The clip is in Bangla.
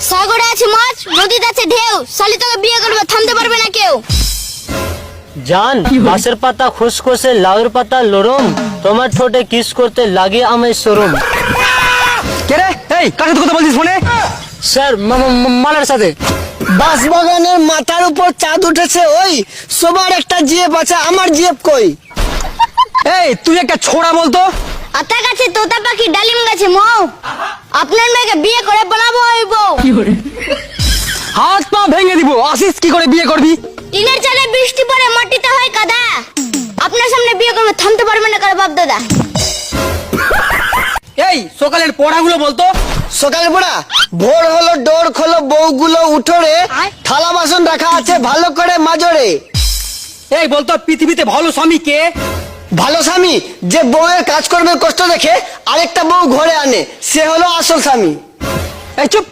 সাগরে আছে মাছ, নদীতে আছে ঢেউ, শালি তোকে বিয়ে করবে, থামতে পারবে না কেউ। জান বাঁশের পাতা খুসখুসে, লাউয়ের পাতা লরম, তোমার ঠোঁটে কিস করতে লাগে আমায় শরম। কে রে? এই কার সাথে কথা বলছিস ফোনে? স্যার মালার সাথে। বাঁশবাগানের মাথার উপর চাঁদ উঠেছে, ওই সবার একটা জিএফ আছে, আমার জিএফ কই? এই তুই একটা ছোড়া বলতো। আতা গাছে তোতা পাখি, ডালিম গাছে মৌ, আপনার মেয়েকে বিয়ে করে বানাবো ওই বউ। হাত পা ভেঙে দিব, আসিস কি করে বিয়ে করবি? টিনের চালে বৃষ্টি পড়ে, মাটিতে হয় কাদা, আপনার সামনে বিয়ে করবে, থামতে পারবে না কারো বাপ দাদা। এই সকালের পড়াগুলো বলতো। সকালে পড়া, ভোর হলো ডোর খোলো বউগুলো উঠোরে, থালা বাসন রাখা আছে ভালো করে মাজরে। এই বলতো পৃথিবীতে ভালো স্বামী কে? ভালো স্বামী যে বউয়ের কাজ করবে কষ্ট দেখে আরেকটা বউ ঘরে আনে, সে হলো আসল স্বামী। এই চুপ।